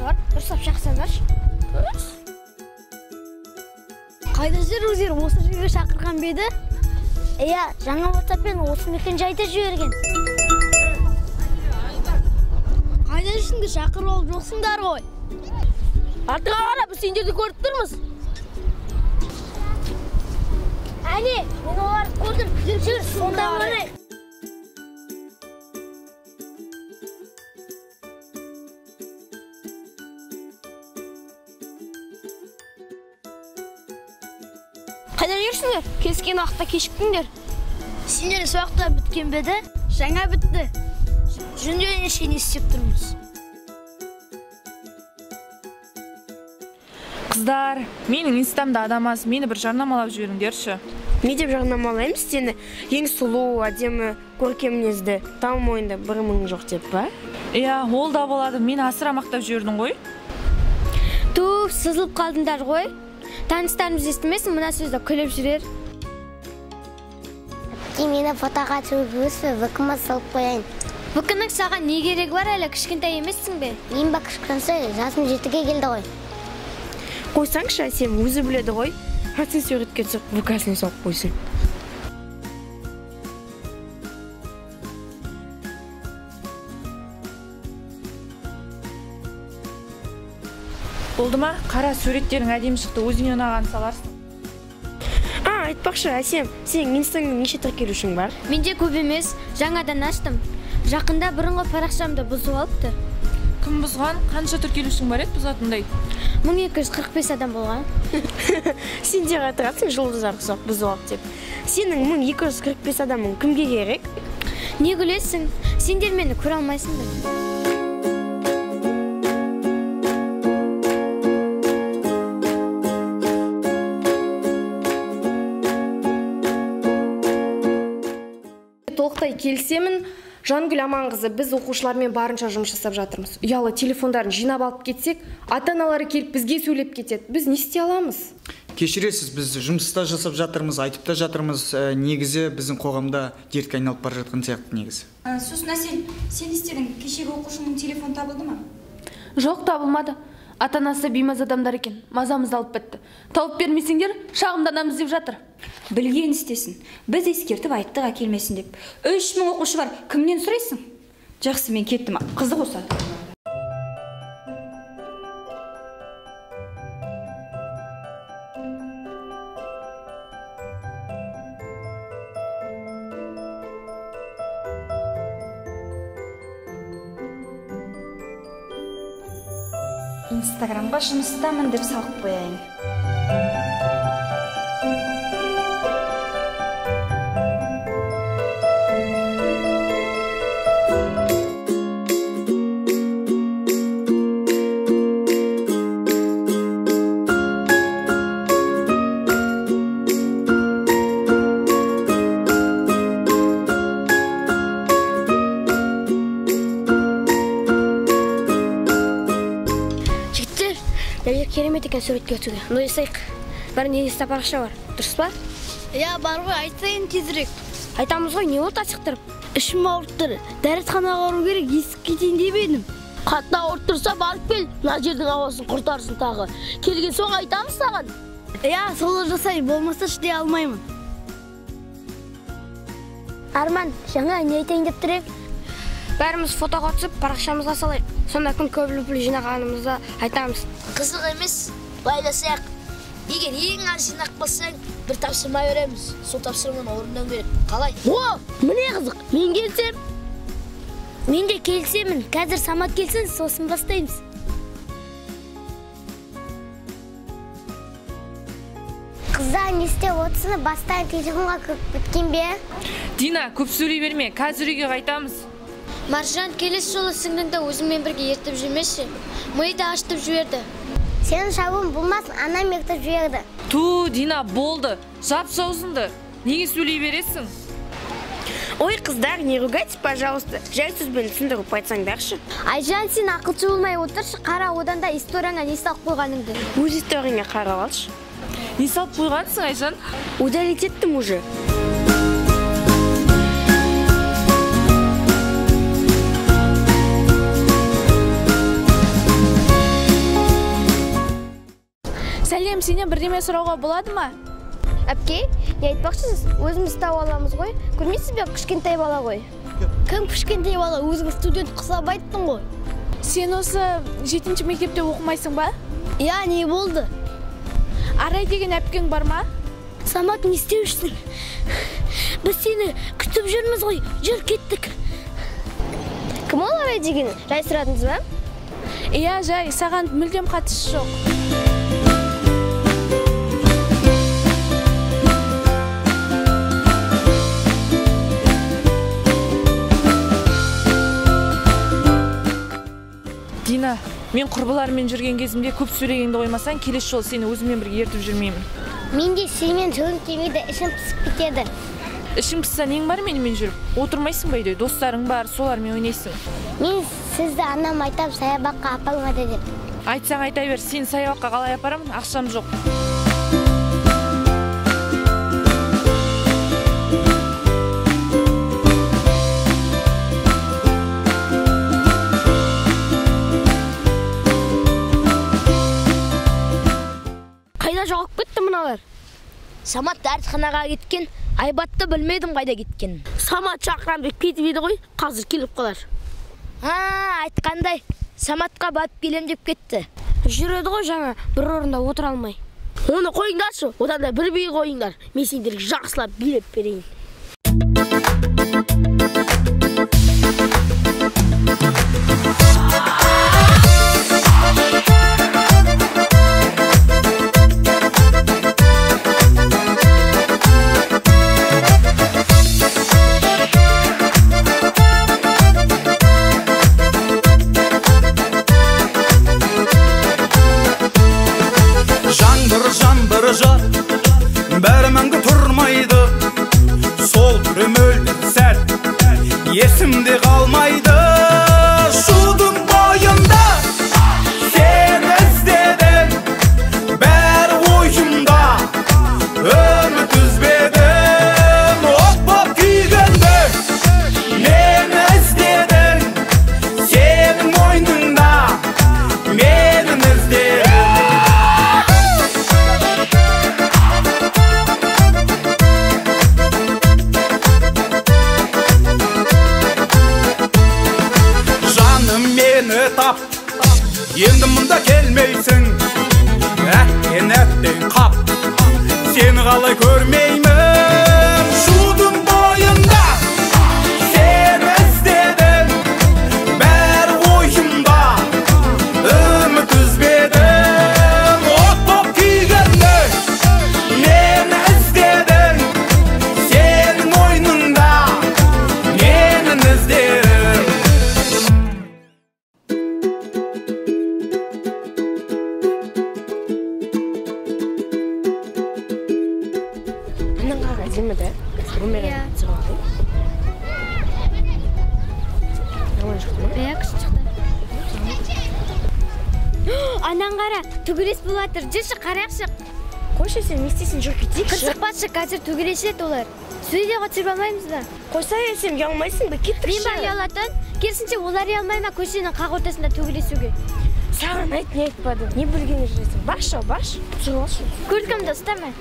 бар. Дұрыстап шақырсаңдаршы. Қайда жүрсіңдер? Осы жерге шақырған бе еді? Иә, жаңа WhatsApp-пен осы мекен-жайды жіберген. Қайда жүрсіңдер? Шақырып алып жоқсыңдар ғой. Артыңа қара, біз сендерді көріп тұрмыз. Әне, мен оларды көрдім. Жүр, сонда барайық. Қайда жүрсіңдер? Кескен уақытта кешіктіңдер. Сендер осы уақытта біткен бе еді? Жаңа бітті. Жөндеуіне шейін істеп тұрмыз. Қыздар, менің инстамда адам аз, мені бір жарнамалап жіберіңдерші. Не деп жарнамалаймыз сені? Ең сұлу, әдемі, көркем мінезді, там мойында бір мың жоқ деп па? Иә, ол да болады, мені асыра мақтап жібердің ғой. Туф, сызылып қалдыңдар ғой. Таныстарымыз естімесін, мына сөзді күліп жүрер. Мені фотоға түсіріп вк-ма салып қояйын. Вк-ның саған не керек бар әлі, кішкентай емессің бе? Мен ба кішкентай, жасым 7-ге келді ғой. Қойсаңшы, Әсем өзі біледі ғой. Сен суретке түсіп вк-сіне салып қойсын. Болды ма? Қара, суреттерің әдемі шықты, өзіңе ұнаған саларсың. Айтпақшы, Әсем, сен инстаңның неше тіркелушің бар? Менде көп емес, жаңадан аштым. Жақында бұрынғы парақшамды бұзып алыпты. Кім бұзған? Қанша тіркелушің бар еді бұзатындай? 1245 адам болған. Сен де қатырасың жұлдыздар ұқсап бұзып алып деп. Сенің 1245 адамың кімге керек? Не күлесің? Сендер мені көре алмайсыңдар. Толықтай келісемін. Жангүл Аманқызы, біз оқушылармен барынша жұмыс жасап жатырмыз. Ұялы телефондарын жинап алып кетсек, ата-аналары келіп бізге сөйлеп кетеді. Біз не істей аламыз? Кешіресіз, біз жұмыста жасап жатырмыз, айтып та жатырмыз. Негізі біздің қоғамда дертке айналып бара жатқан сияқты негізі. Сосын Әсел, сен істедің, кешегі оқушының телефон табылды ма? Жоқ, табылмады. Ата-анасы беймаз адамдар екен, мазамызды алып бітті. Тауып бермесеңдер, шағымданамыз деп жатыр. Білген істесін. Біз ескертіп айттық әкелмесін деп. 3000 оқушы бар, кімнен сұрайсың? Жақсы, мен кеттім, қызды қосады. Инстаграмға жұмыстамын деп салып қояйын. Керемет екен суретке өтуге. Ну жасайық. Бәрін енесте парақша бар. Дұрыс па? Иә, бар ғой, айтсайын тезірек. Айтамыз ғой, не от ашықтырып? Ішім ауырып тұр. Дәретханаға бару керек, есік кетейін деп едім. Қатты ауырып тұрса барып кел, мына жердің ауасын құртарсың тағы. Келген соң айтамыз саған. Иә, солай жасай, болмаса шыдай алмаймын. Арман, жаңа не айтайын деп тұр ек? Бәріміз фотоға түсіп, парақшамызға салайық. Сонда күн көбіліп жинағанымызды айтамыз. Қызық емес, байласақ. Егер ең аз жинақ болсаң, бір тапсырма береміз. Сол тапсырманы орындау керек. Қалай? О, міне қызық, мен келсем. Мен де келсемін. Қазір Самат келсін, сосын бастаймыз. Қыздар не істеп отырсың? Бастан телефонға көп біткен бе? Дина, көп сөйлей берме, қазір үйге қайтамыз. Маржан, келесі жолы сіңліңді өзіңмен бірге ертіп жүрмеші. Миды ашытып жіберді. Сенің шабуын болмасын, анам ертіп жіберді. Ту, Дина, болды. Жап аузыңды. Неге сөйлей бересің? Ой, қыздар, не ругайтесь, пожалуйста. Жай сөзбен түсіндіріп айтсаңдаршы. Айжан, сен ақылшы болмай отыршы, қара, одан да историяңа не салып қойғаныңды. Өз историяңа қарап алшы. Не салып қойғансың, Айжан? Удалить еттім уже. сәлем, сенен бірдеме сұрауға болады ма? Әпке, не айтпақшысыз? Өзіміз тауып аламыз ғой. Көрмейсіз бе, кішкентай бала ғой. Кім кішкентай бала? Өзің студент қысап айттың ғой. Сен осы 7-ші мектепте оқымайсың ба? Я, не болды? Арай деген әпкең бар ма? Самат, не істеушісің? Біз сені күтіп жүрміз ғой. Жүр, кеттік. Кім ол Арай деген? Жай сұрадыңыз ба? Иә, жай, саған мүлдем қатысы жоқ. Дина, мен құрбыларыммен жүрген кезімде көп сөйлегенді қоймасаң, келесі жолы сені өзіммен бірге ертіп жүрмеймін. Менде сенімен жүргім келмейді, ішім пысып кетеді. Ішің пысса нең бар менімен жүріп? Отырмайсың ба үйде? Достарың бар, солармен ойнайсың. Мен сізді анам айтам саябаққа апармады деп. Айтсаң айта бер, сені саябаққа қалай апарамын? Ақшам жоқ. Қайда жоғалып кетті мыналар? Самат дәрісханаға кеткен, Айбатты білмедім қайда кеткен. Самат шақырам деп кетіп еді ғой, қазір келіп қалар. Айтқандай, Саматқа барып келем деп кетті. Жүреді ғой жаңа, бір орында отыра алмай. Оны қойыңдаршы, одан да бір би қойыңдар. Мен сендерге жақсылап билеп берейін. Жаңбыр жар, бәрі мәңгі тұрмайды. Сол түрім өлді сәл, есімде қалмайды. Шудың бойында сен іздедің, бәрі ойымда үміт үзбедім. От боп күйгенді мен іздедің, сенің мойныңда менің іздедім. Тап, енді мұнда келмейсің, әттен әттен қап, сені қалай көрмеймін. Шудың бойында сен іздедің, бәрі ойымда үміт үзбедім. От боп күйгенді мен іздедің, сенің мойныңда менің іздедім. Анан қара, түгірес болатыр, жүрші қарақшы. Қойшы сен, не істейсің, жүр кетейікші. Қырсықпатшы, қазір түгірешет олар. Сөйде қатырып алмаймыз да. Қойса сен ұялмайсың ба, кеттікші. Мен ба ұялатын, керісінше олар ұялмайма көшенің қақ ортасында түгіресуге. Саған айт, не айтпадым, не білген жүресің. Бақшы, бақшы, тұрғалшы. Көркімді ұстама.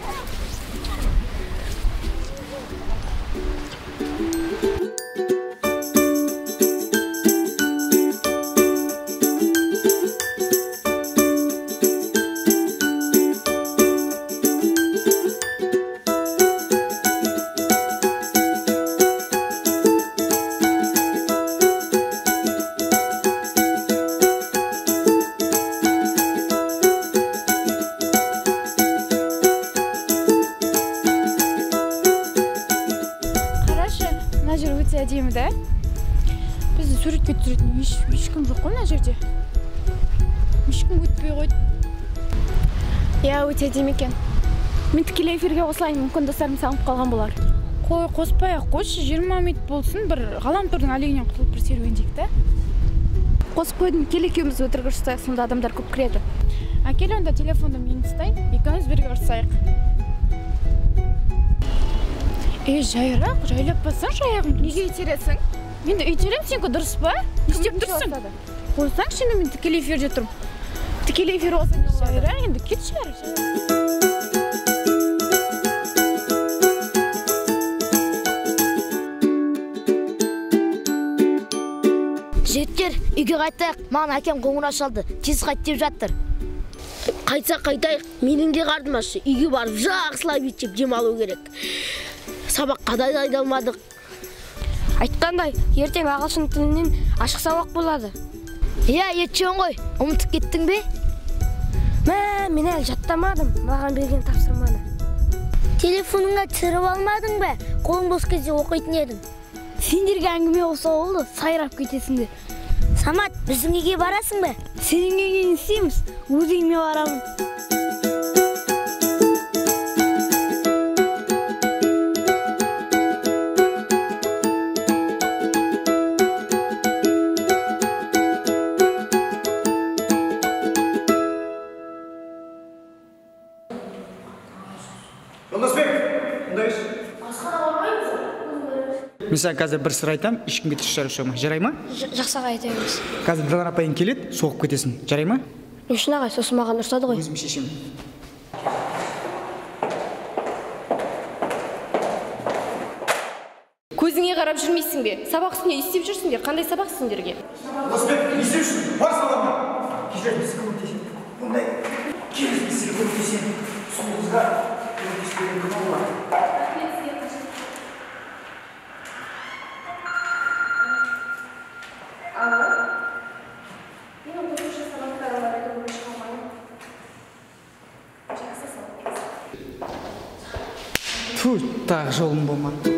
Әдемі да? Бізді суретке түсіретін ешкім жоқ қой мына жерде. Ешкім өтпей қойды. Иә, өте әдемі екен. Мен тікелей эфирге қосылайын, мүмкін достарым сағынып қалған болар. Қой, қоспай-ақ қойшы, 20 минут болсын, бір ғаламтордың әлегінен құтылып бір серуендейік та. Қосып қойдым, кел екеуміз өтірік ұрсайық, сонда адамдар көп кіреді. Әкел онда телефонды мен ұстайын, екеуміз бірге ұрсайық. Жайырақ, жайлап бассаң жаяғым. Неге итересің? Енді итерем, сенкі дұрыс па? Не істеп тұрсың? Қойсаң, şimdi мен тікелей эфирде тұрмын. тікелей эфир болса не болады енді кет шығар. Жігіттер, үйге қайтайық. Маған әкем қоңырау шалды. Тез қайт деп жатыр. Қайтсақ қайтайық. Менің де қарным ашты. Үйге барып жақсылап ет жеп дем алу керек. Сабаққа да дайындалмадық. Айтқандай, ертең ағылшын тілінен ашық сабақ болады. Иә, етшен ғой. Ұмытып кеттің бе? Мен әлі жаттамадым, маған берген тапсырманы. Телефоныңа түсіріп алмадың ба? Қолың бос кезде оқитын едім. Сендерге әңгіме болса болды, сайрап кетесіңдер. Самат, біздің үйге барасың ба? Сенің үйге не істейміз? Өз үйіме барамын. Мен саған қазір бір сыр айтам, ешкімге тіс жарып шығарма. Жарай ма? Жақсаға айтамыз. Қазір Жанар апайың келеді, соғып кетесің. Жарай ма? Үшін ағай, сосын маған ұрсады ғой. Өзім шешемін. Көзіңе қарап жүрмейсің бе? Сабақ үстінде істеп жүрсіңдер. Қандай сабақ сендерге? Оспек, не істеп жүрсің? Бар сабағыма. Кешіріңіз, көмектесін. Бұндай келісімсіз көмектесен. Соңыңызға көмектеспеген кім олар? Фу, так жолым болмады.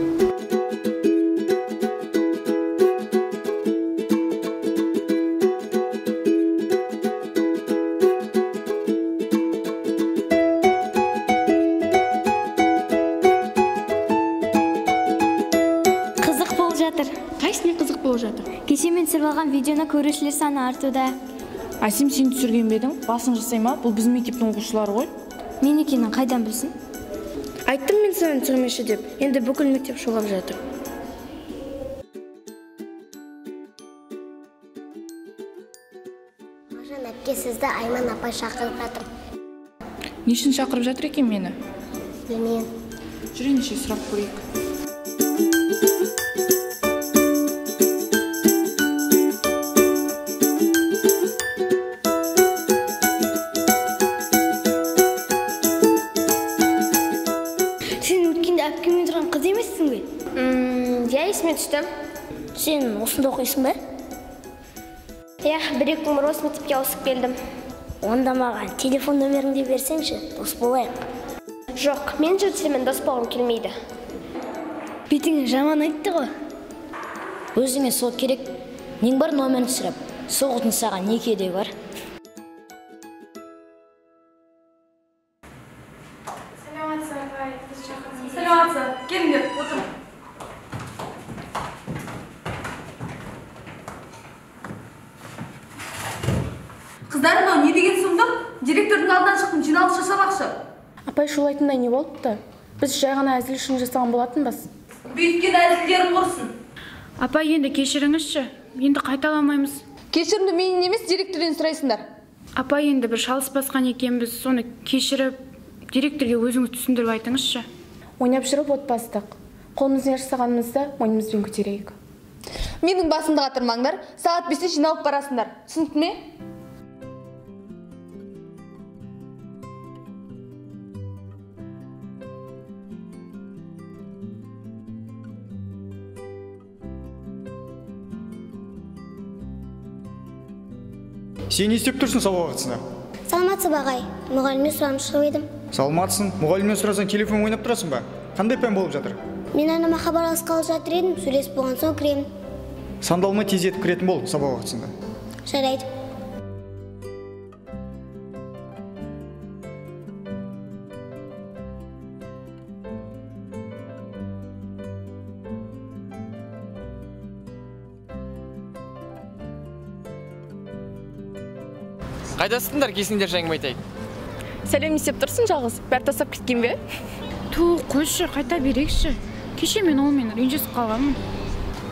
Қызық болып жатыр. Қайсысына қызық болып жатыр? Кеше мен түсіріп алған видеоны көрушілер саны артуда. Әсем, сен түсірген бе едің? Басын жасай ма? Бұл біздің мектептің оқушылары ғой. Мен екенін қайдан білсін? Айттым мен саған түсірмеші деп. Енді бүкіл мектеп шулап жатыр. Мажан әпке, сізді Айман апай шақырып жатыр. Не үшін шақырып жатыр екен мені? Білмеймін. Жүр ендеше сұрап көрейік. Есіме түстім. Сен осында оқисың ба? Иә, бір-екі күн бұрын осы мектепке ауысып келдім. Онда маған телефон нөміріңді берсеңші, дос болайық. Жоқ, мен жүрсемен дос болғым келмейді. Бетіңе жаман айтты ғой. Өзіңе сол керек. Нең бар нөмірін сұрап, соғытын саған не керегі бар? Сәлеметсіз, келіңдер, отыр. Қыздар, мынау не деген сұмдық? Директордың алдынан шықтым, жиналыс жасамақшы. Апай, шулайтындай не болыпты? Біз жай ғана әзіл үшін жасаған болатынбыз. Бүйткен әзілдерің құрсын. Апай, енді кешіріңізші. Енді қайталамаймыз. Кешірімді менен емес, директорден сұрайсыңдар. Апай, енді бір шалыс басқан екенбіз, соны кешіріп, директорге өзіңіз түсіндіріп айтыңызшы. Ойнап жүріп от бастық. Қолымызбен жасағанымызды мойнымызбен көтерейік. Менің басымды қатырмаңдар, сағат 5-те жиналып барасыңдар. Түсінікті ме? Сен не істеп тұрсың сабақ уақытысында? Саламатсыз ба ағай? Мұғалімнен сұранып шығып едім. Саламатсың. Мұғалімнен сұрасаң телефон ойнап тұрасың ба? Қандай пән болып жатыр? Мен анама хабарласқалы жатыр едім, сөйлесіп болған соң кіремін. Сандалма тез етіп кіретін бол сабақ уақытысында. Жарайды. Қайдасыңдар, кесіңдер жаңым айтайын. Сәлем, не істеп тұрсың жалғыз? Бәрі тастап кеткен бе? Қойшы, қайта берейікші. Кеше мен олмен ренжесіп қалғанмын.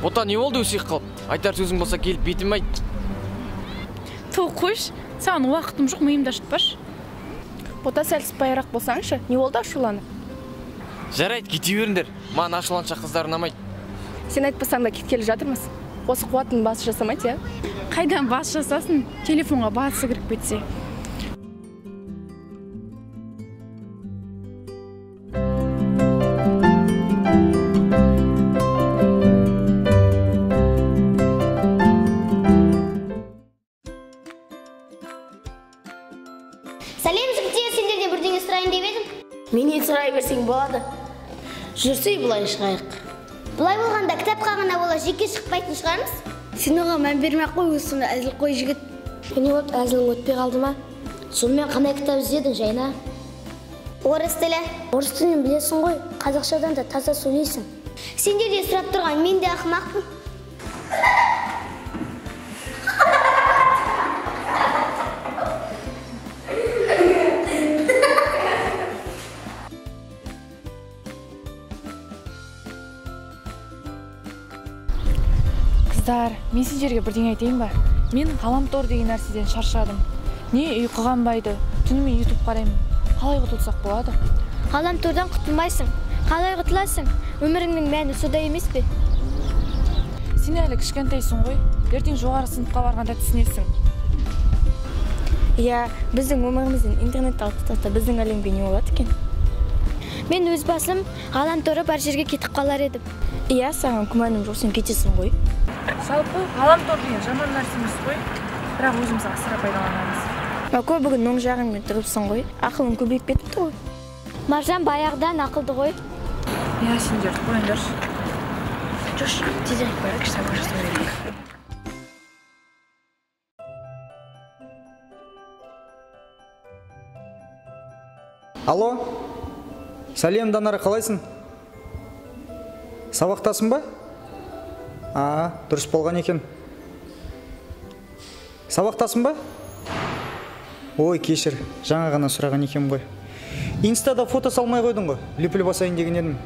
Бота не болды өсек қалып? Айтар сөзің болса келіп бетім айт. Қойш, Саған уақытым жоқ, миымды ашытпашы. Бота сәл сыпайырақ болсаңшы, не болды ашуланып? Жарайды, кете беріңдер. Маған ашуланшақ қыздар ұнамайды. Сен айтпасаң да кеткелі жатырмыз. Осы қуаттың басы жасамайды, я? Қайдан бас жасасын, телефонға басы кіріп кетсе. Сәлем жігіттер, сендерден бірдеңе сұрайын деп едім. Менен сұрай берсең болады. Жүрсей бұлай шығайық. Бұлай болғанда кітапқа ғана бола жеке шықпайтын шығармыз? Сен оған мән бермей қой, осында әзіл қой жігіт. Не болды, әзілің өтпей қалды ма? Сонымен қандай кітап іздедің, Жайна? Орыс тілі. Орыс тілін білесің ғой, қазақшадан да таза сөйлейсің. Сендерде сұрап тұрған, мен де ақымақпын. Қыздар, мен сендерге бірдеңе айтайын ба? Мен ғаламтор деген нәрседен шаршадым. Не ұйқы қанбайды, түнімен YouTube қараймын. Қалай құтылсақ болады? Ғаламтордан құтылмайсың. Қалай құтыласың? Өміріңнің мәні сода емес пе? Сен әлі кішкентайсың ғой. Ертең жоғары сыныпқа барғанда түсінесің. Иә, біздің өмірімізден интернет алып біздің әлемге не болады екен? Мен өз басым ғаламторы бар жерге кетіп қалар едім. Иә, саған күмәнім жоқ, сен кетесің ғой. Жалпы ғаламтор деген жаман нәрсе емес қой. Бірақ өзіміз асыра пайдаланамыз. Көй бүгін оң жағыңмен тұрыпсың ғой. Ақылың көбейіп кетіпті ғой. Маржан баяғыдан ақылды ғой. Иә, сендер қойыңдаршы. Жош, тезірек барайық, сабақ жасай берейік. Алло, сәлем Данара, қалайсың? Сабақтасың ба? Дұрыс болған екен. Сабақтасың ба? Ой, кешір, жаңа ғана сұраған екен ғой. Инстада фото салмай қойдың ғой, лүпіл басайын деген едім.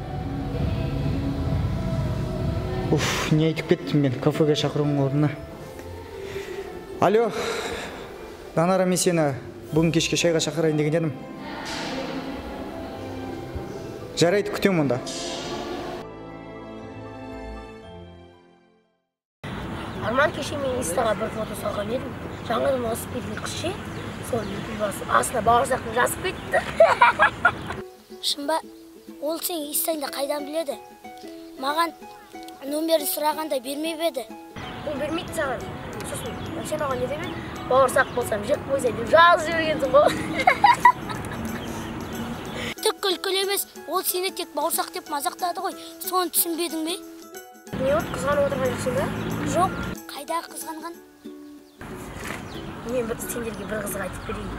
Не айтып кеттім мен, кафеге шақыруың орнына. Алло, Данара, мен сені бүгін кешке шайға шақырайын деген едім. Жарайды, күтем онда. Арман, кеше мен инстаға бір фото салған едім. Жаңадан осып кеткен қыз сол астына бауырсақтың жазып кетті. Шынба, ол сен инстаңда қайдан біледі? Маған номерін сұрағанда бермей беді. Ол бермейді саған. Сосын, сен оған не демедің? Бауырсақ болсам жек қойса деп жазып жібергенсің ғой. Түк күлкілі емес, ол сені тек бауырсақ деп мазақтады ғой. Соны түсінбедің бе? Не от, қызғанып отырған жоқсың ба? Жоқ, қайдағы қызғанған? Мен сендерге бір қызға айтып берейін.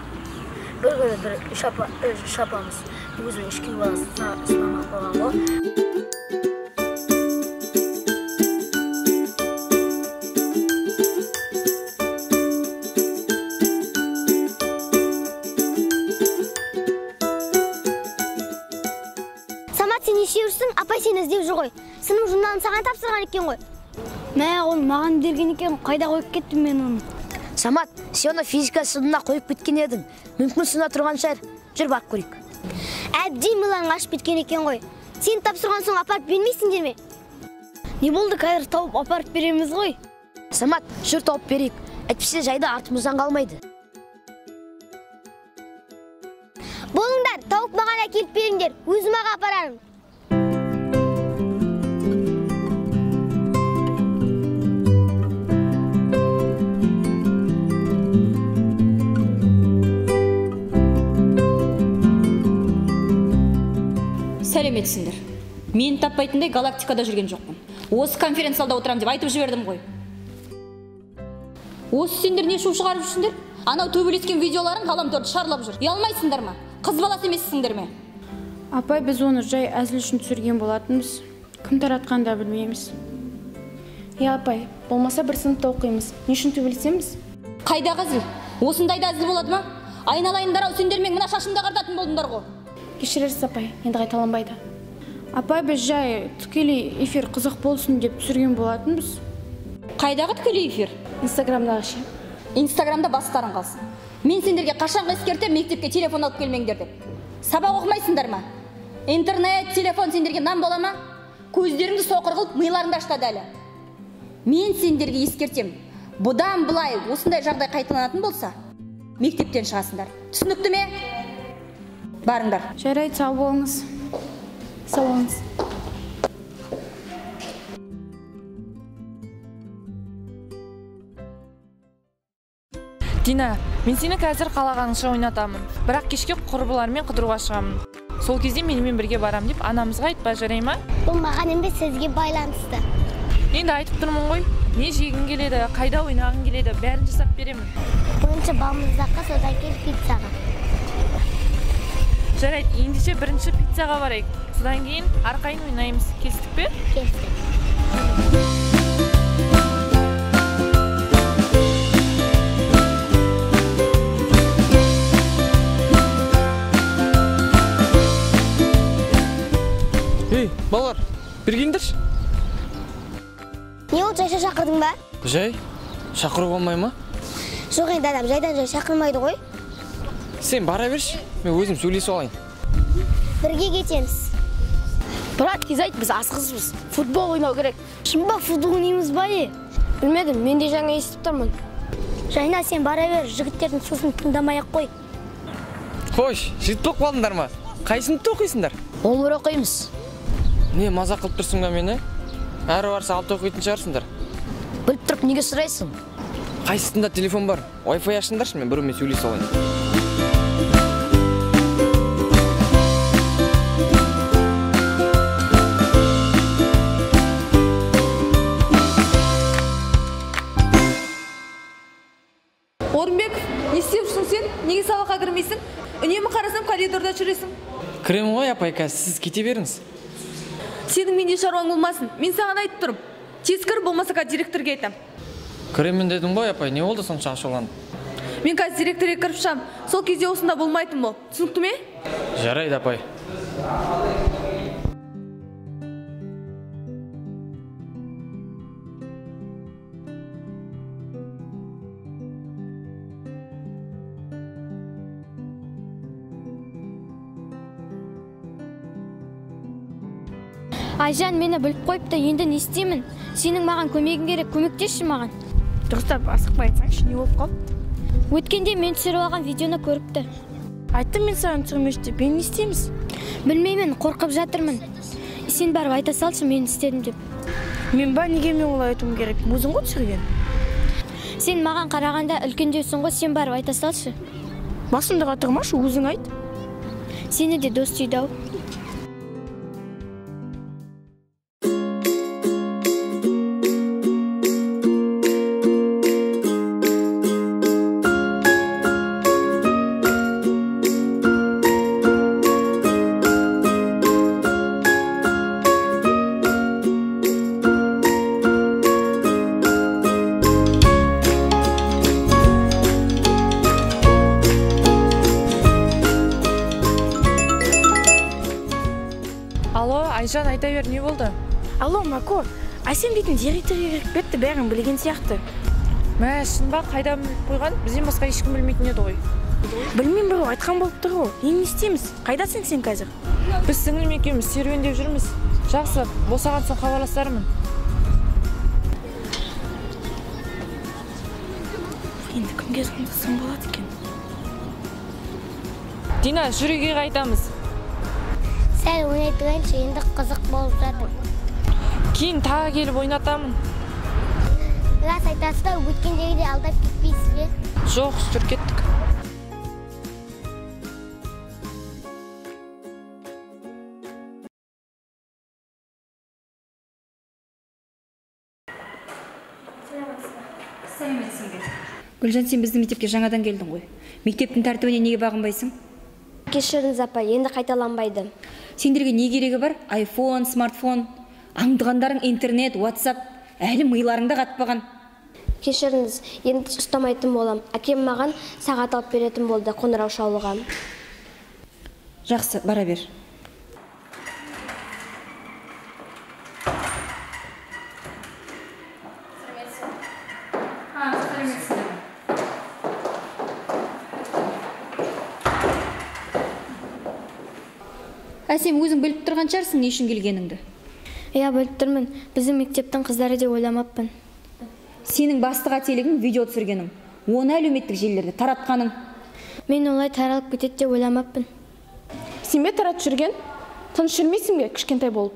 Бір күні үш апамыз өзінің ішкен баласын сынамақ болған ғой. Самат, сен неше жүрсің? Апай сені іздеп жүр ғой. Сынып журналын саған тапсырған екен ғой. Мә, оны маған берген екен, қайда қойып кеттім мен оны? Самат, сен оны физика сыныбына қойып кеткен едің. Мүмкін сына тұрған шығар. Жүр барып көрейік. Әбден милан қашып кеткен екен ғой. Сен тапсырған соң апарып бермейсіңдер ме? Не болды, қазір тауып апарып береміз ғой. Самат, жүр тауып берейік. Әйтпесе жайда артымыздан қалмайды. Болыңдар, тауып маған әкеліп беріңдер. Өзім аға апарарым. Сәлеметсіңдер. Мен таппайтындай галактикада жүрген жоқпын. Осы конференциялда отырам деп айтып жібердім ғой. Осы сендер не шу шығарып жүрсіңдер? Анау төбелескен видеоларын ғаламторды шарлап жүр. Ұялмайсыңдар ма? Қыз баласы емессіңдер ме? Апай, біз оны жай әзіл үшін түсірген болатынбыз. Кім таратқанын да білмейміз. Иә, апай, болмаса бір сыныпта оқимыз. Не үшін төбелесеміз? Қайдағы әзіл? Осындайда әзіл болады ма? Айналайындар-ау, сендермен мына шашымда қартатын болдыңдар ғой. Кешірерсіз, апай, енді қайталанбайды. Апай, біз жай тікелей эфир қызық болсын деп түсірген болатынбыз. Қайдағы тікелей эфир? Инстаграмдағы ше. Инстаграмда бастарың қалсын. Мен сендерге қашанғы ескертем мектепке телефон алып келмеңдер деп. Сабақ оқымайсыңдар ма? Интернет, телефон сендерге нан бола ма? Көздеріңді соқыр қылып, миларыңды аштады әлі. Мен сендерге ескертем. Бұдан былай осындай жағдай қайталанатын болса, мектептен шығасыңдар. Түсінікті ме? Барыңдар. Жарайды, сау болыңыз. Сау болыңыз. Дина, мен сені қазір қалағаныңша ойнатамын. Бірақ кешке құрбылармен қыдыруға шығамын. Сол кезде менімен бірге барам деп анамызға айтпа, жарай ма? Бұл маған емес, сізге байланысты. Енді айтып тұрмын ғой. Не жегің келеді, қайда ойнағың келеді, бәрін жасап беремін. Бірінші балмұздаққа, содан кейін пиццаға. Жарайды, ендеше бірінші пиццаға барайық. Содан кейін арқайын ойнаймыз. Келістік пе? Келістік. Балалар, бір келіңдерші. Не ол, жайша шақырдың ба? Жай? Шақыру болмай ма? Жоқ, енді адам жайдан жай шақырмайды ғой. Сен бара берші, мен өзім сөйлесіп алайын. Бірге кетеміз. Брат, тез айт, біз асығыспыз. Футбол ойнау керек. Шын ба, футбол ойнаймыз ба? Білмедім, мен де жаңа естіп тұрмын. Жайна, сен бара бер, жігіттердің сөзін тыңдамай-ақ қой. Қош, жігіт болып қалдыңдар ма? Қай сыныпта оқисыңдар? 11 оқимыз. Не, мазақ қылып тұрсың ба мені? Әрі барса 6 оқитын шығарсыңдар. Біліп тұрып неге сұрайсың? Қайсысында телефон бар? Wi-Fi ашыңдаршы, мен бірімен сөйлесіп алайын. Орынбеков, не істеп жүрсің сен? Неге сабаққа кірмейсің? Үнемі қарасам коридорда жүресің. Кіремін ғой, апай, сіз кете беріңіз. Сенің менде шаруаң болмасын. Мен саған айтып тұрмын. Тез кір, болмаса директорге айтам. Кіремін дедің ғой, апай, не болды сонша ашуланып? Мен қазір директорге кіріп шығам. Сол кезде осында болмайтын бол. Түсінікті ме? Жарайды, апай. Айжан мені біліп қойыпты, енді не істеймін? Сенің маған көмегің керек, көмектесші маған. Дұрыстап, асықпай айтсаңшы, не болып қалыпты? Өткенде мен түсіріп алған видеоны көріпті. Айттым мен саған түсірмеші деп, не істейміз? Білмеймін, қорқып жатырмын. Сен барып айта салшы, мен істедім деп. Мен ба, неге мен олай айтуым керек? Өзің ғой түсірген. Сен маған қарағанда үлкендеусің ғой, сен барып айта салшы. Басымдыға тұрмашы, өзің айт. Сені де дос дейді-ау. Айжан, айта бер, не болды? Алло, Мако, Айсен дейтін директорға кіріп кетті, бәрін білген сияқты. Мә, шын ба, қайдан біліп қойған? Бізден басқа ешкім білмейтін еді ғой. Білмеймін бір айтқан болып тұр ғой. Не істейміз? Қайдасың сен қазір? Біз сіңілім екеуміз серуендеп жүрміз. Жақсы, босаған соң хабарласармын. Енді кімге звондасам болады екен? Дина, жүр үйге қайтамыз. Сәл ойнайтығаншы, енді қызық болып жатыр. Кейін тағы келіп ойнатамын. Рас айтасыз да, өткендегі де алдап кетпейсіз бе? Жоқ, жүр кеттік. Гүлжан, сен біздің мектепке жаңадан келдің ғой. Мектептің тәртібіне неге бағынбайсың? Кешіріңіз апа, енді қайталанбайды. Сендерге не керегі бар? Айфон, смартфон, аңдығандарың интернет, WhatsApp, әлі миларыңда қатпаған. Кешіріңіз, енді ұстамайтын болам. Әкем маған сағат алып беретін болды, қоңырау шалуға. Жақсы, бара бер. Сен өзің біліп тұрған шығарсың не үшін келгеніңді? Иә, біліп тұрмын. Біздің мектептің қыздары деп ойламаппын. Сенің басты қателігің видео түсіргенің. Оны әлеуметтік желілерде таратқаның. Мен олай таралып кетеді деп ойламаппын. Сен бе таратып жүрген? Тыныш жүрмейсің бе, кішкентай болып?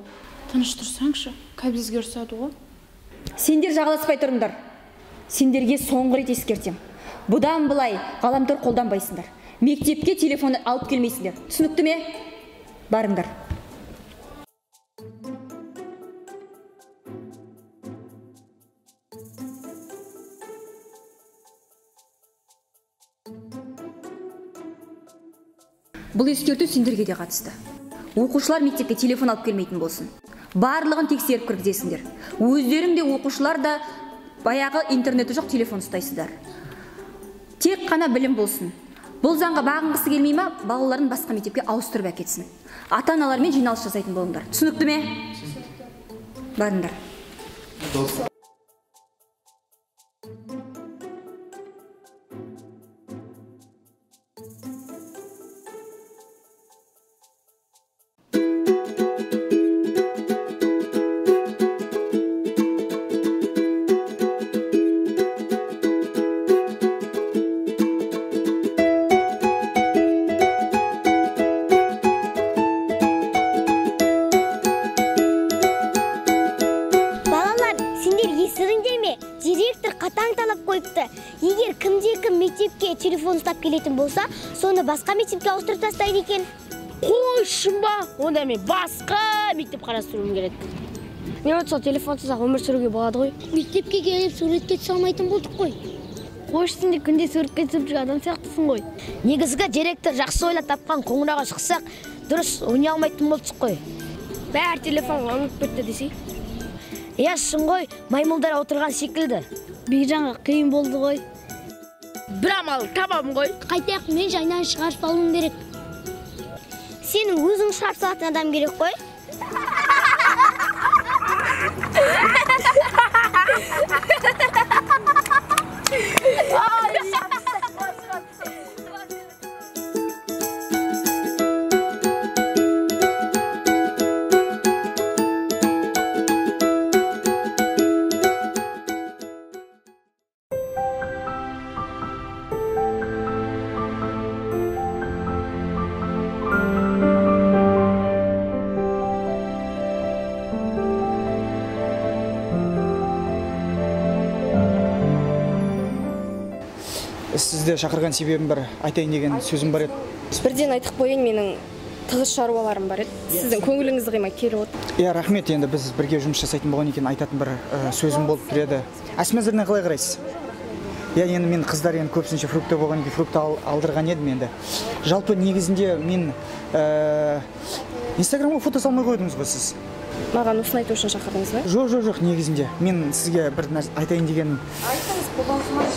Тыныш тұрсаңшы, кәбізге ұрсады ғой. Сендер жағаласпай тұрыңдар. Сендерге соңғы рет ескертем. Бұдан былай ғаламтор қолданбайсыңдар. Мектепке телефонды алып келмейсіңдер. Түсінікті ме? Барыңдар. Бұл ескерту сендерге де қатысты. Оқушылар мектепке телефон алып келмейтін болсын. Барлығын тексеріп кіргізесіңдер. Өздерің де оқушылар да баяғы интернеті жоқ телефон ұстайсыздар. Тек қана білім болсын. Бұл заңға бағынғысы келмей ма, балаларын басқа мектепке ауыстырып әкетсін. Ата-аналармен жиналыс жасайтын болыңдар. Түсінікті ме? Барыңдар. Егер кімде-кім мектепке телефон ұстап келетін болса, соны басқа мектепке ауыстырып тастайды екен. Қойшын ба, онда мен басқа мектеп қарастыруым керек. Не болса телефонсыз өмір сүруге болады ғой. Мектепке келіп суретке түсе алмайтын болдық қой. Қойшын де күнде суретке түсіп жүрген адам сияқтысың ғой. Негізгі директор жақсы ойлап тапқан қоңырауға шықсақ, дұрыс ойнай алмайтын болдық қой. Бәрі телефонға ұмытып кетті десей. Иә, шын ғой, маймылдар отырған секілді. Бейжанға қиын болды ғой. Бір амал табам ғой. Қайтайық, мен жайнан шығарып алуым керек. Сенің өзің шығарып салатын адам керек қой. Сізді шақырған себебім бар, айтайын деген сөзім бар еді. Бірден айтып қояйын, менің тығыз шаруаларым бар еді. Сіздің көңіліңізді қимай келіп отыр. Иә, рахмет, енді біз бірге жұмыс жасайтын болған екен айтатын бір сөзім болып тұр еді. Әсмәзіріне қалай қарайсыз? Иә, енді мен қыздар енді көпсінше фрукты болған кейін фрукты алдырған едім енді. Жалпы негізінде мен Инстаграмға фото салмай қойдыңыз ғой сіз. Маған осыны айту үшін шақырдыңыз ба? Жоқ, негізінде. Мен сізге бір нәрсе айтайын деген. Айтыңыз, қолданылмай.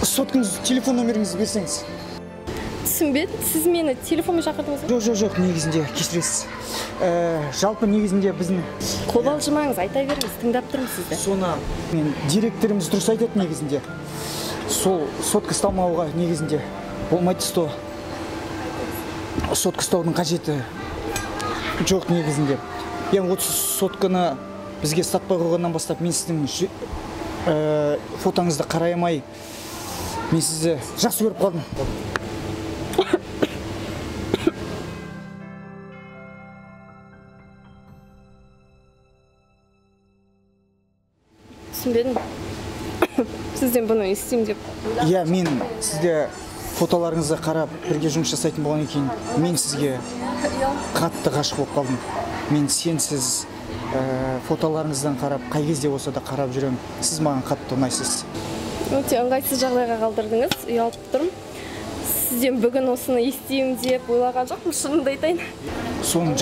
Соткаңыз, телефон номеріңізді берсеңіз. Түсінбедім, сіз мені телефонмен шақырдыңыз ба? Жоқ, негізінде кешіресіз. Жалпы негізінде біздің қобалжымаңыз, айта беріңіз, тыңдап тұрмын сізді. Соны мен директорымыз дұрыс айтады негізінде. Сол сотка ұстамауға негізінде болмайды сто. Сотка ұстаудың қажеті жоқ негізінде. Яғни 30 сотканы бізге сатпай қойғаннан бастап мен сіздің фотоңызды қарай алмай, мен сізді жақсы көріп қалдым. Түсінбедім. Сізден бұны естеймін деп. Иә, мен сізде фотоларыңызды қарап, бірге жұмыс жасайтын болған екен, мен сізге қатты ғашық болып қалдым. Мен сенсіз фотоларыңыздан қарап, қай кезде болса да қарап жүрем. Сіз маған қатты ұнайсыз. Өте ыңғайсыз жағдайға қалдырдыңыз, ұялып тұрмын. Сізден бүгін осыны естеймін деп ойлаған жоқпын, шынымды айтайын. Соның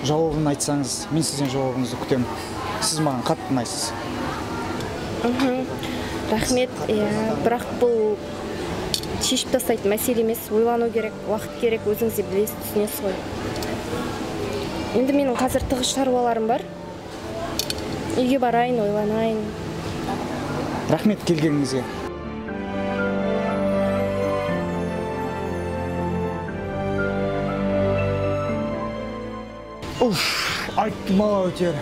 жауабын айтсаңыз, мен сізден жауабыңызды күтемін. Сіз маған қатты ұнайсыз. Рахмет, бірақ бұл шешіп тастайтын мәселе емес, ойлану керек, уақыт керек, өзіңіз де білесіз, түсінесіз ғой. Енді менің қазір тығыз шаруаларым бар. Үйге барайын, ойланайын. Рахмет келгеніңізге. Айттым ала өтер.